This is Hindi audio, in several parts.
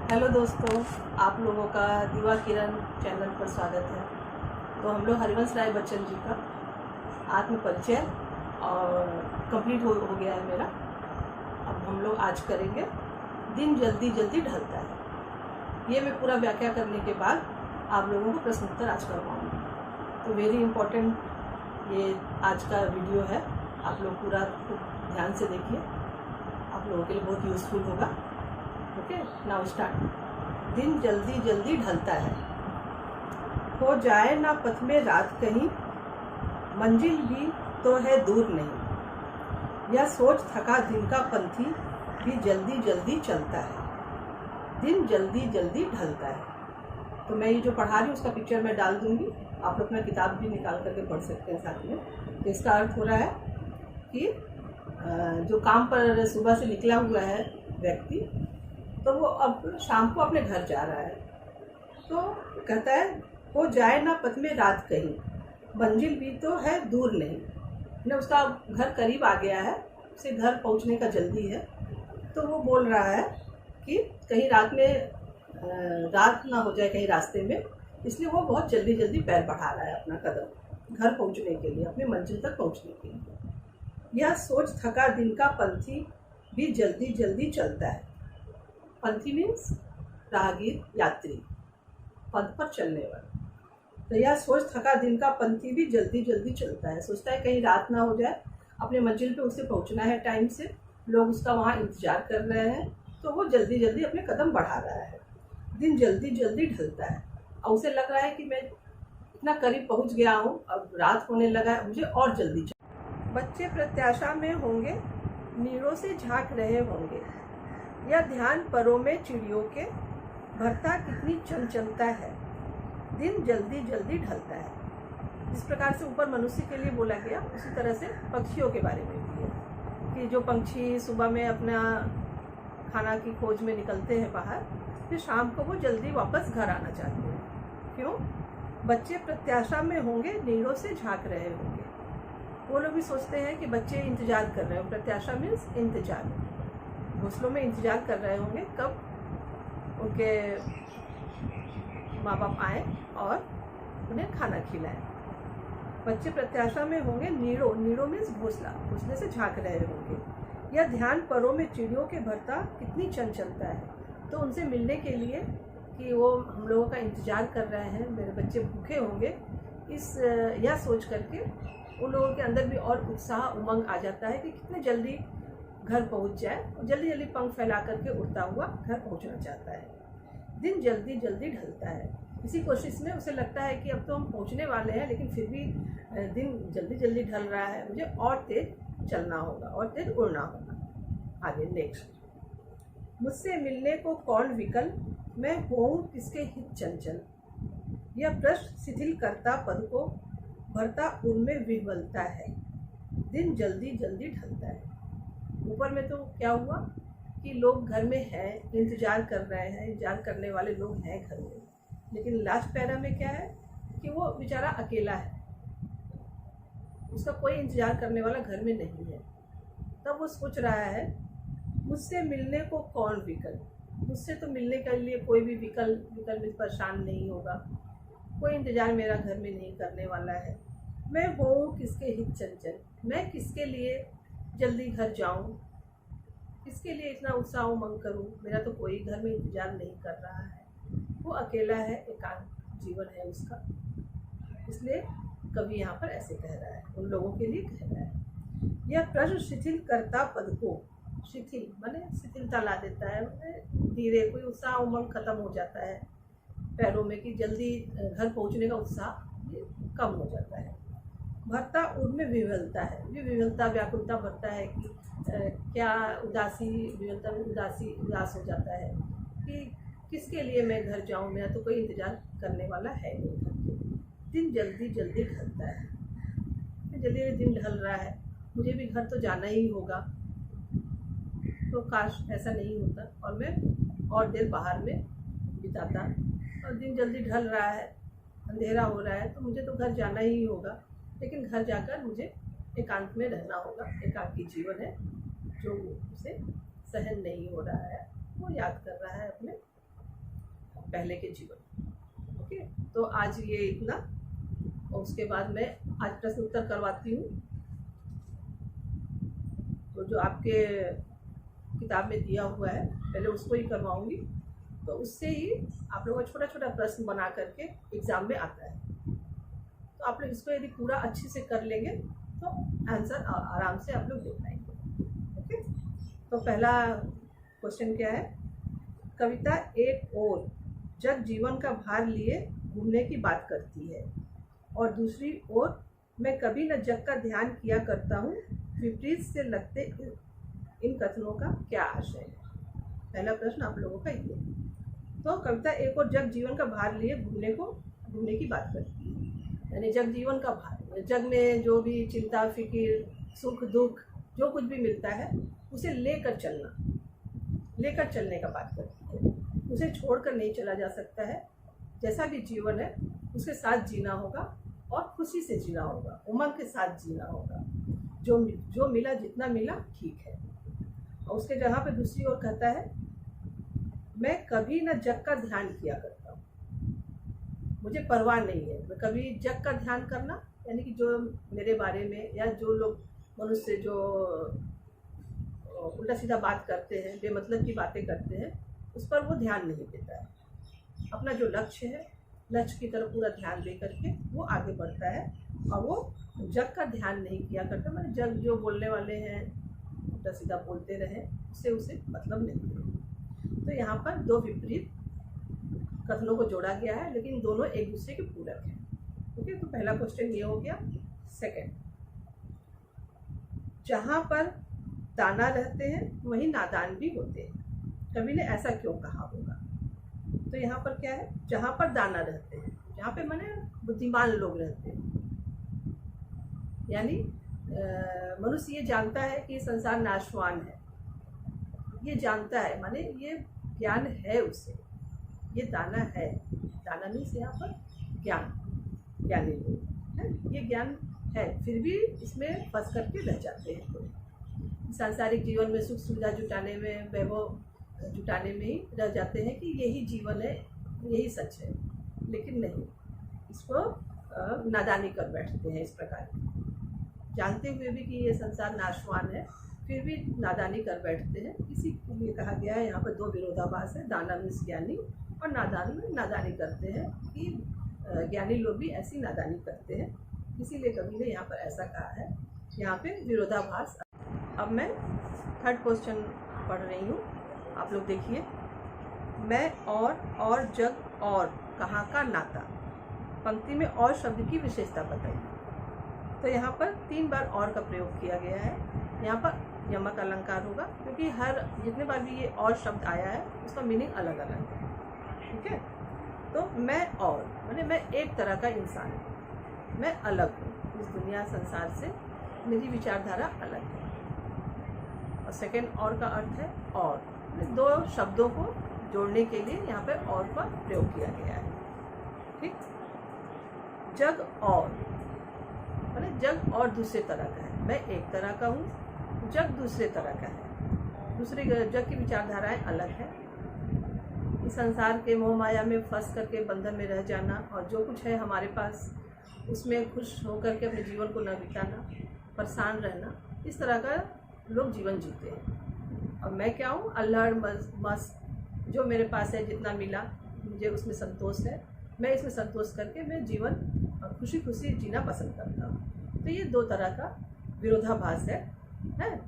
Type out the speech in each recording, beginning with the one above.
हेलो दोस्तों, आप लोगों का दिवा किरण चैनल पर स्वागत है। तो हम लोग हरिवंश राय बच्चन जी का आत्म परिचय और कंप्लीट हो गया है मेरा। अब हम लोग आज करेंगे दिन जल्दी जल्दी ढलता है। ये मैं पूरा व्याख्या करने के बाद आप लोगों को प्रश्न उत्तर आज करवाऊँगी। तो वेरी इम्पोर्टेंट ये आज का वीडियो है, आप लोग पूरा ध्यान से देखिए, आप लोगों के लिए बहुत यूज़फुल होगा। Okay, now start. दिन जल्दी जल्दी ढलता है, हो जाए ना पथ में रात कहीं, मंजिल भी तो है दूर नहीं। यह सोच थका दिन का पंथी भी जल्दी जल्दी चलता है। दिन जल्दी जल्दी ढलता है। तो मैं ये जो पढ़ा रही हूँ उसका पिक्चर मैं डाल दूँगी, आप अपना किताब भी निकाल करके पढ़ सकते हैं साथ में। तो इसका अर्थ हो रहा है कि जो काम पर सुबह से निकला हुआ है व्यक्ति, तो वो अब शाम को अपने घर जा रहा है। तो कहता है हो जाए ना पथ में रात कहीं, मंजिल भी तो है दूर नहीं। ना उसका घर करीब आ गया है, उसे घर पहुंचने का जल्दी है। तो वो बोल रहा है कि कहीं रात में रात ना हो जाए कहीं रास्ते में, इसलिए वो बहुत जल्दी जल्दी पैर बढ़ा रहा है अपना कदम घर पहुंचने के लिए, अपनी मंजिल तक पहुंचने के लिए। यह सोच थका दिन का पंथी भी जल्दी जल्दी चलता है। पंथी मीन्स राहगीर, यात्री, पथ पर चलने वाला। तो यह सोच थका दिन का पंथी भी जल्दी जल्दी चलता है। सोचता है कहीं रात ना हो जाए, अपने मंजिल पे उसे पहुंचना है टाइम से, लोग उसका वहाँ इंतजार कर रहे हैं, तो वो जल्दी जल्दी अपने कदम बढ़ा रहा है। दिन जल्दी जल्दी ढलता है और उसे लग रहा है कि मैं इतना करीब पहुँच गया हूँ, अब रात होने लगा है, मुझे और जल्दी चल। बच्चे प्रत्याशा में होंगे, नीरों से झाँक रहे होंगे। यह ध्यान परों में चिड़ियों के, भरता कितनी चंचलता है। दिन जल्दी जल्दी ढलता है। जिस प्रकार से ऊपर मनुष्य के लिए बोला गया, उसी तरह से पक्षियों के बारे में भी है कि जो पंछी सुबह में अपना खाना की खोज में निकलते हैं बाहर, फिर शाम को वो जल्दी वापस घर आना चाहते हैं। क्यों? बच्चे प्रत्याशा में होंगे, नीरों से झाँक रहे होंगे। वो लोग भी सोचते हैं कि बच्चे इंतजार कर रहे हो। प्रत्याशा मीन्स इंतजार, घोंसलों में इंतजार कर रहे होंगे कब उनके माँ बाप आए और उन्हें खाना खिलाएं। बच्चे प्रत्याशा में होंगे, नीरों, नीरों मीन्स घोंसला, घोंसले से झाँक रहे होंगे। यह ध्यान परों में चिड़ियों के, भरता कितनी चंचलता है। तो उनसे मिलने के लिए कि वो हम लोगों का इंतजार कर रहे हैं, मेरे बच्चे भूखे होंगे, यह सोच करके उन लोगों के अंदर भी और उत्साह, उमंग आ जाता है कि कितने जल्दी घर पहुंच जाए, और जल्दी जल्दी पंख फैला करके उड़ता हुआ घर पहुंचना चाहता है। दिन जल्दी जल्दी ढलता है। इसी कोशिश में उसे लगता है कि अब तो हम पहुंचने वाले हैं, लेकिन फिर भी दिन जल्दी जल्दी ढल रहा है, मुझे और तेज चलना होगा, और तेज उड़ना होगा। आगे नेक्स्ट। मुझसे मिलने को कौन विकल, मैं होऊं किसके हित चंचल। यह प्रश्न शिथिल करता पद को, भरता उनमें विह्वलता है। दिन जल्दी जल्दी ढलता है। ऊपर में तो क्या हुआ कि लोग घर में हैं, इंतजार कर रहे हैं, इंतजार करने वाले लोग हैं घर में, लेकिन लास्ट पैरा में क्या है कि वो बेचारा अकेला है, उसका कोई इंतजार करने वाला घर में नहीं है। तब वो सोच रहा है मुझसे मिलने को कौन विकल, मुझसे तो मिलने के लिए कोई भी विकल में परेशान नहीं होगा, कोई इंतजार मेरा घर में नहीं करने वाला है। मैं हूँ किसके हित चंचल, मैं किसके लिए जल्दी घर जाऊं, किसके लिए इतना उत्साह उमंग करूं, मेरा तो कोई घर में इंतजार नहीं कर रहा है। वो अकेला है, एकांत जीवन है उसका, इसलिए कवि यहाँ पर ऐसे कह रहा है, उन लोगों के लिए कह रहा है। यह प्रश्न शिथिल करता पद को, शिथिल माने शिथिलता ला देता है, धीरे कोई उत्साह उमंग खत्म हो जाता है पैरों में, कि जल्दी घर पहुँचने का उत्साह कम हो जाता है। भरता उनमें विह्वलता है, ये विह्वलता, व्याकुलता भरता है कि क्या उदासी, विह्वलता में उदास हो जाता है कि किसके लिए मैं घर जाऊं, मेरा तो कोई इंतजार करने वाला है नहीं। दिन जल्दी जल्दी ढलता है, जल्दी जल्दी दिन ढल रहा है, मुझे भी घर तो जाना ही होगा। तो काश ऐसा नहीं होता और मैं और देर बाहर में बिताता। और दिन जल्दी ढल रहा है, अंधेरा हो रहा है, तो मुझे तो घर जाना ही होगा, लेकिन घर जाकर मुझे एकांत में रहना होगा। एकांकी जीवन है जो उसे सहन नहीं हो रहा है, वो याद कर रहा है अपने पहले के जीवन। ओके, तो आज ये इतना, और उसके बाद मैं आज प्रश्न उत्तर करवाती हूँ। तो जो आपके किताब में दिया हुआ है पहले उसको ही करवाऊँगी, तो उससे ही आप लोगों को छोटा छोटा प्रश्न बना करके एग्ज़ाम में आता है। तो आप लोग इसको यदि पूरा अच्छे से कर लेंगे तो आंसर आराम से आप लोग दे पाएंगे। ओके, तो पहला क्वेश्चन क्या है? कविता एक ओर जग जीवन का भार लिए घूमने की बात करती है और दूसरी ओर मैं कभी न जग का ध्यान किया करता हूँ, विपरीत से लगते इन कथनों का क्या आशय है? पहला प्रश्न आप लोगों का ये। तो कविता एक और जग जीवन का भार लिए घूमने की बात करती है, यानी जग जीवन का भार, जग में जो भी चिंता फिक्र सुख दुख जो कुछ भी मिलता है उसे लेकर चलने का बात करती है। उसे छोड़कर नहीं चला जा सकता है। जैसा भी जीवन है उसके साथ जीना होगा और खुशी से जीना होगा, उमंग के साथ जीना होगा। जो मिला जितना मिला ठीक है। और उसके जगह पे दूसरी ओर कहता है मैं कभी न जग का ध्यान किया करता हूँ, मुझे परवाह नहीं है। मैं कभी जग का ध्यान करना यानी कि जो मेरे बारे में या जो लोग मनुष्य जो उल्टा सीधा बात करते हैं, बेमतलब की बातें करते हैं, उस पर वो ध्यान नहीं देता है। अपना जो लक्ष्य है, लक्ष्य की तरफ पूरा ध्यान दे करके वो आगे बढ़ता है और वो जग का ध्यान नहीं किया करता। मैंने जग जो बोलने वाले हैं उल्टा सीधा बोलते रहे, उससे उसे मतलब नहीं है। तो यहाँ पर दो विपरीत कथनों को जोड़ा गया है, लेकिन दोनों एक दूसरे के पूरक हैं। ओके, तो पहला क्वेश्चन ये हो गया। सेकंड, जहाँ पर दाना रहते हैं वहीं नादान भी होते हैं, कवि ने ऐसा क्यों कहा होगा? तो यहाँ पर क्या है? जहाँ पर दाना रहते हैं, जहाँ पे माने बुद्धिमान लोग रहते हैं, यानी मनुष्य ये जानता है कि संसार नाशवान है, ये जानता है, माने ये ज्ञान है उसे, ये दाना है। दाना मीन्स यहाँ पर ज्ञान, ज्ञानी लोग है, ये ज्ञान है, फिर भी इसमें फंस करके रह जाते हैं लोग। सांसारिक जीवन में सुख सुविधा जुटाने में, वैभव जुटाने में ही रह जाते हैं कि यही जीवन है, यही सच है। लेकिन नहीं, इसको नादानी कर बैठते हैं। इस प्रकार जानते हुए भी कि ये संसार नाशवान है, फिर भी नादानी कर बैठते हैं। इसी के लिए कहा गया है यहाँ पर दो विरोधाभास है, दाना मीन्स ज्ञानी और नादान में नादानी करते हैं कि ज्ञानी लोग भी ऐसी नादानी करते हैं। इसीलिए कवि ने यहाँ पर ऐसा कहा है, यहाँ पे विरोधाभास। अब मैं थर्ड क्वेश्चन पढ़ रही हूँ, आप लोग देखिए। मैं और जग और कहाँ का नाता, पंक्ति में और शब्द की विशेषता बताइए। तो यहाँ पर 3 बार और का प्रयोग किया गया है। यहाँ पर यमक अलंकार होगा, क्योंकि हर जितने बार भी ये और शब्द आया है उसका मीनिंग अलग अलग है। ठीक है, तो मैं और माने मैं एक तरह का इंसान हूँ, मैं अलग हूँ इस दुनिया संसार से, मेरी विचारधारा अलग है। और सेकंड और का अर्थ है और, दो शब्दों को जोड़ने के लिए यहाँ पे और का प्रयोग किया गया है। ठीक, जग और माने जग और दूसरे तरह का है, मैं एक तरह का हूँ, जग दूसरे तरह का है, दूसरे जग की विचारधाराएं अलग है। इस संसार के मोह माया में फंस करके बंधन में रह जाना और जो कुछ है हमारे पास उसमें खुश होकर के अपने जीवन को न बिताना, परेशान रहना, इस तरह का लोग जीवन जीते हैं। और मैं क्या हूँ? अल्लाह मस्त, जो मेरे पास है जितना मिला मुझे उसमें संतोष है, मैं इसमें संतोष करके मैं जीवन खुशी खुशी जीना पसंद करता हूँ। तो ये दो तरह का विरोधाभास है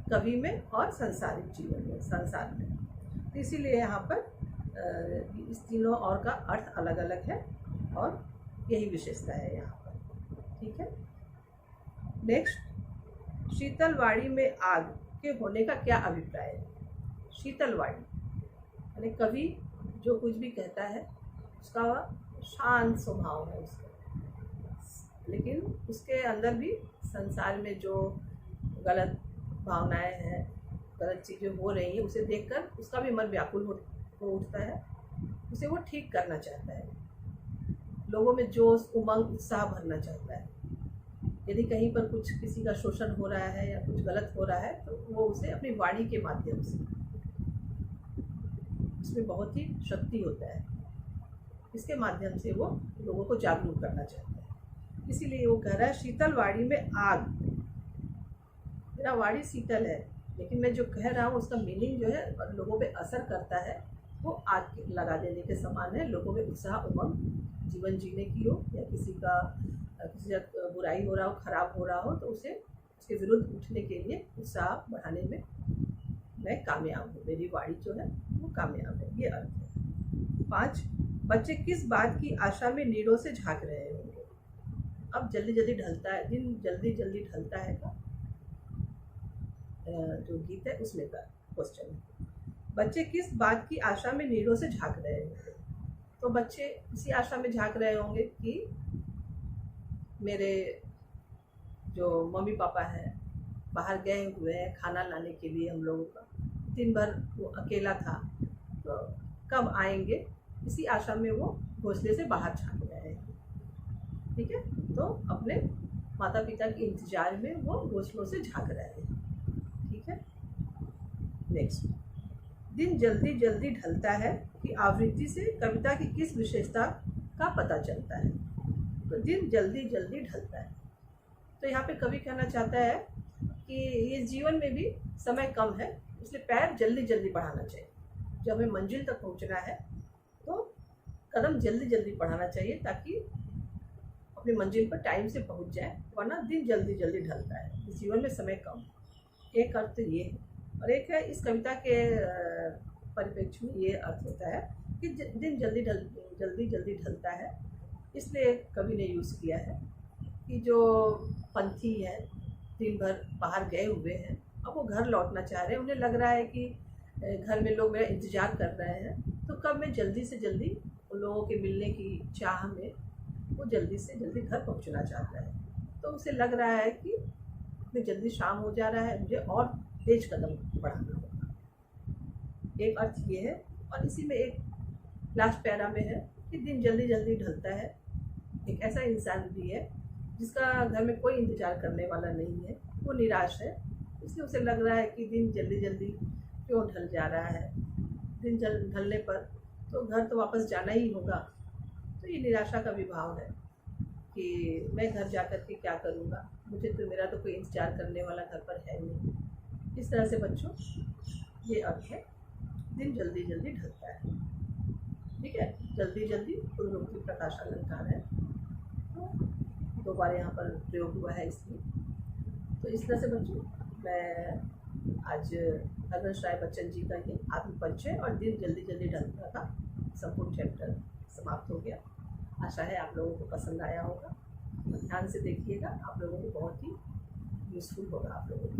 कवि में और संसारिक जीवन में, संसार में। तो इसीलिए यहाँ पर इस तीनों और का अर्थ अलग अलग है और यही विशेषता है यहाँ पर। ठीक है, नेक्स्ट, शीतलवाड़ी में आग के होने का क्या अभिप्राय है? शीतलवाड़ी यानी कवि जो कुछ भी कहता है उसका शांत स्वभाव है उसका, लेकिन उसके अंदर भी संसार में जो गलत भावनाएं हैं, गलत चीज़ें हो रही हैं, उसे देखकर उसका भी मन व्याकुल हो उठता है, उसे वो ठीक करना चाहता है, लोगों में जोश उमंग उत्साह भरना चाहता है। यदि कहीं पर कुछ किसी का शोषण हो रहा है या कुछ गलत हो रहा है तो वो उसे अपनी वाणी के माध्यम से, उसमें बहुत ही शक्ति होता है, इसके माध्यम से वो लोगों को जागरूक करना चाहता है। इसीलिए वो कह रहा है शीतल वाड़ी में आग। मेरा वाड़ी शीतल है, लेकिन मैं जो कह रहा हूँ उसका मीनिंग जो है लोगों पे असर करता है, वो आग लगा देने के समान है। लोगों में उत्साह उमंग जीवन जीने की हो, या किसी का बुराई हो रहा हो, खराब हो रहा हो, तो उसे उसके विरुद्ध उठने के लिए उत्साह बढ़ाने में मैं कामयाब हूँ। मेरी वाणी जो है वो कामयाब है, ये अर्थ है। 5, बच्चे किस बात की आशा में नीड़ों से झांक रहे होंगे। अब जल्दी जल्दी ढलता है दिन, जल्दी जल्दी ढलता है का जो गीत है उसमें का क्वेश्चन है। बच्चे किस बात की आशा में नीड़ों से झांक रहे होंगे। तो बच्चे इसी आशा में झांक रहे होंगे कि मेरे जो मम्मी पापा हैं बाहर गए हुए हैं खाना लाने के लिए, हम लोगों का दिन भर वो अकेला था, तो कब आएंगे, इसी आशा में वो घोंसले से बाहर झांक रहे हैं। ठीक है, तो अपने माता पिता के इंतजार में वो घोंसलों से झांक रहे हैं। ठीक है, नेक्स्ट, दिन जल्दी जल्दी ढलता है कि आवृत्ति से कविता की किस विशेषता का पता चलता है। तो दिन जल्दी जल्दी ढलता है, तो यहाँ पे कवि कहना चाहता है कि ये जीवन में भी समय कम है, इसलिए पैर जल्दी जल्दी बढ़ाना चाहिए। जब हमें मंजिल तक पहुँचना है तो कदम जल्दी जल्दी बढ़ाना चाहिए, ताकि अपनी मंजिल पर टाइम से पहुँच जाए, वरना दिन जल्दी जल्दी ढलता है। इस जीवन में समय कम, एक अर्थ तो ये है। और एक है इस कविता के परिप्रेक्ष्य में ये अर्थ होता है कि दिन जल्दी जल्दी ढलता है, इसलिए कवि ने यूज़ किया है कि जो पंथी है दिन भर बाहर गए हुए हैं, अब वो घर लौटना चाह रहे हैं, उन्हें लग रहा है कि घर में लोग मेरा इंतज़ार कर रहे हैं, तो कब मैं जल्दी से जल्दी उन लोगों के मिलने की चाह में वो जल्दी से जल्दी घर पहुंचना चाहता है। तो उसे लग रहा है कि इतनी जल्दी शाम हो जा रहा है, मुझे और तेज कदम बढ़ाना होगा। एक अर्थ ये है। और इसी में एक लास्ट पैरा में है कि दिन जल्दी जल्दी ढलता है। एक ऐसा इंसान भी है जिसका घर में कोई इंतज़ार करने वाला नहीं है, वो निराश है, इसलिए उसे लग रहा है कि दिन जल्दी जल्दी क्यों ढल जा रहा है। दिन ढलने पर तो घर तो वापस जाना ही होगा। तो ये निराशा का भी भाव है कि मैं घर जाकर के क्या करूँगा, मुझे तो मेरा तो कोई इंतज़ार करने वाला घर पर है नहीं। इस तरह से बच्चों ये अर्थ है, दिन जल्दी जल्दी ढलता है। ठीक है, जल्दी जल्दी पूर्वोक्ति प्रकाश अलंकार है, तो 2 बार यहाँ पर प्रयोग हुआ है इसमें। तो इस तरह से बच्चों मैं आज हरिवंश राय बच्चन जी का ये आत्मपरिचय और दिन जल्दी जल्दी ढलता का संपूर्ण चैप्टर समाप्त हो गया। आशा है आप लोगों को पसंद आया होगा। ध्यान से देखिएगा, आप लोगों को बहुत ही यूज़फुल होगा आप लोगों को।